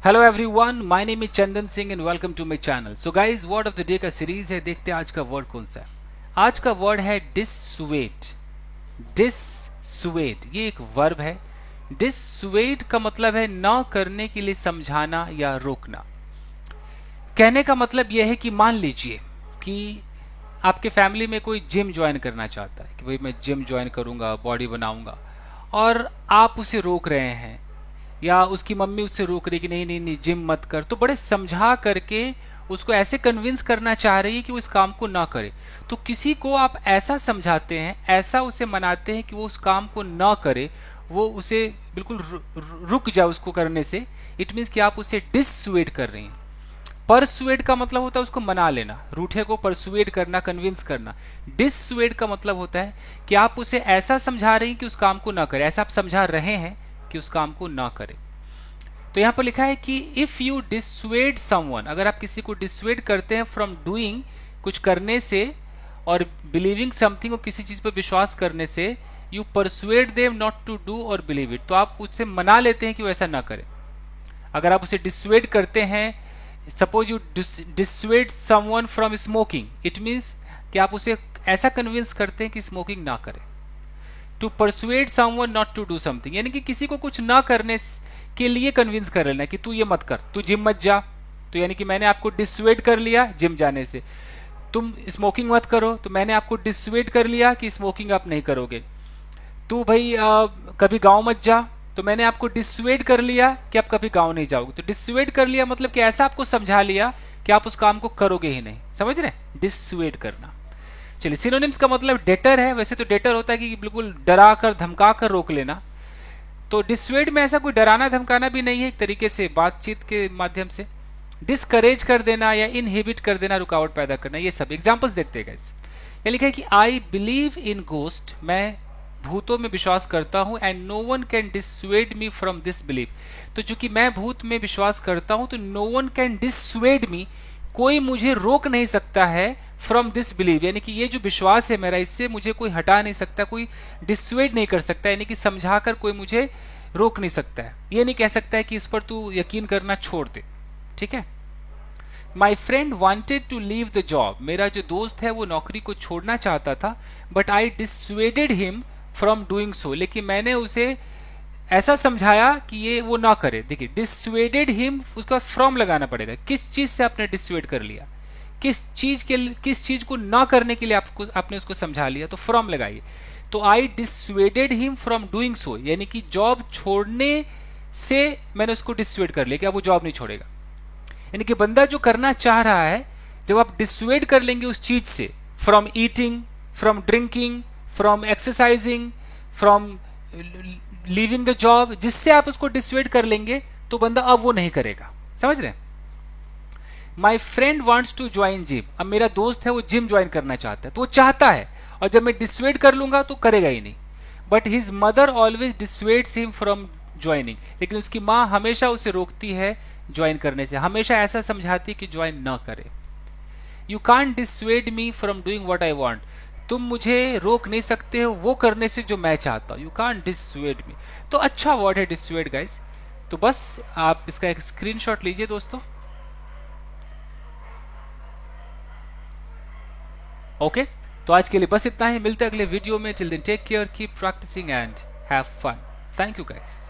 Hello everyone, my name is Chandan Singh and welcome to my channel. So guys, word of the day का series है। देखते हैं आज का वर्ड कौन सा है। आज का वर्ड है डिससुएड। डिससुएड ये एक वर्ब है। डिससुएड का मतलब है ना करने के लिए समझाना या रोकना। कहने का मतलब यह है कि मान लीजिए कि आपके फैमिली में कोई जिम ज्वाइन करना चाहता है कि भाई मैं जिम ज्वाइन करूंगा, बॉडी बनाऊंगा, और आप उसे रोक रहे हैं या उसकी मम्मी उससे रोक रही कि नहीं नहीं नहीं जिम मत कर, तो बड़े समझा करके उसको ऐसे कन्विंस करना चाह रही है कि वो इस काम को ना करे। तो किसी को आप ऐसा समझाते हैं, ऐसा उसे मनाते हैं कि वो उस काम को ना करे, वो उसे बिल्कुल रुक जाए उसको करने से। इट मीन्स कि आप उसे डिससुएड कर रही हैं। परसुएड का मतलब होता है उसको मना लेना, रूठे को परसुएड करना, कन्विंस करना। डिससुएड का मतलब होता है कि आप उसे ऐसा समझा रही हैं कि उस काम को ना करे, ऐसा आप समझा रहे हैं कि उस काम को ना करे। तो यहां पर लिखा है कि इफ यू डिसुएड समवन, अगर आप किसी को डिसुएड करते हैं फ्रॉम डूइंग, कुछ करने से, और बिलीविंग समथिंग, और किसी चीज पर विश्वास करने से, you persuade them not to do और बिलीव इट, तो आप उससे मना लेते हैं कि वो ऐसा ना करे। अगर आप उसे डिसुएड करते हैं, suppose you dissuade someone from smoking, it means कि आप उसे ऐसा कन्विंस करते हैं कि स्मोकिंग ना करे। To persuade someone not to do something, यानी कि किसी को कुछ ना करने के लिए कन्विंस कर लेना कि तू ये मत कर, तू जिम मत जा, तो यानी कि मैंने आपको डिसुएड कर लिया जिम जाने से। तुम स्मोकिंग मत करो, तो मैंने आपको डिसुएड कर लिया कि स्मोकिंग आप नहीं करोगे। तू भाई कभी गांव मत जा, तो मैंने आपको डिसुएड कर लिया कि आप कभी गांव नहीं जाओगे। तो डिसुएड कर लिया मतलब कि ऐसा आपको समझा लिया कि आप उस काम को करोगे ही नहीं। समझ रहे, डिसुएड करना। चलिए, सिनोनिम्स का मतलब डेटर है। वैसे तो डेटर होता है कि बिल्कुल डरा कर धमका कर रोक लेना। तो डिसुएड में ऐसा कोई डराना धमकाना भी नहीं है, एक तरीके से बातचीत के माध्यम से डिस्करेज कर देना या इनहिबिट कर देना, रुकावट पैदा करना, ये सब एग्जांपल्स देखते हैं गाइस। ये लिखा है कि आई बिलीव इन गोस्ट, मैं भूतों में विश्वास करता हूं, and no one can dissuade me from this believe. तो चूंकि मैं भूत में विश्वास करता हूं, तो no one can dissuade me, कोई मुझे रोक नहीं सकता है फ्रॉम दिस बिलीव, यानी कि ये जो विश्वास है मेरा, इससे मुझे कोई हटा नहीं सकता, कोई डिसुएड नहीं कर सकता, यानी कि समझाकर कोई मुझे रोक नहीं सकता है। ये नहीं कह सकता है कि इस पर तू यकीन करना छोड़ दे। ठीक है। My friend wanted to leave the job, मेरा जो दोस्त है वो नौकरी को छोड़ना चाहता था, but I dissuaded him from doing so, लेकिन मैंने उसे ऐसा समझाया कि ये वो ना करे। देखिए, डिसुएडेड हिम, उसका फ्रॉम लगाना पड़ेगा। किस चीज से आपने डिसुएड कर लिया, किस चीज को ना करने के लिए आपने उसको समझा लिया, तो फ्रॉम लगाइए। तो आई डिसुएडेड हिम फ्रॉम डूइंग सो, यानी कि जॉब छोड़ने से मैंने उसको डिसुएड कर लिया कि अब वो जॉब नहीं छोड़ेगा। यानी कि बंदा जो करना चाह रहा है, जब आप डिसुएड कर लेंगे उस चीज से, from eating, from drinking, from exercising, from leaving the job, जिससे आप उसको डिसुएड कर लेंगे, तो बंदा अब वो नहीं करेगा। समझ रहे हैं। My friend wants to join gym, अब मेरा दोस्त है वो जिम ज्वाइन करना चाहता है, तो वो चाहता है, और जब मैं डिसुएड कर लूंगा तो करेगा ही नहीं। But his mother always dissuades him from joining, लेकिन उसकी माँ हमेशा उसे रोकती है ज्वाइन करने से, हमेशा ऐसा समझाती है कि ज्वाइन ना करे। You can't dissuade me from doing what I want, तुम मुझे रोक नहीं सकते हो वो करने से जो मैं चाहता हूं। यू कांट डिसुएड मी, तो अच्छा वर्ड है डिसुएड गाइस। तो बस आप इसका एक स्क्रीनशॉट लीजिए दोस्तों। ओके, तो आज के लिए बस इतना ही। मिलते हैं अगले वीडियो में। Till then take care, keep practising and have fun. Thank you guys.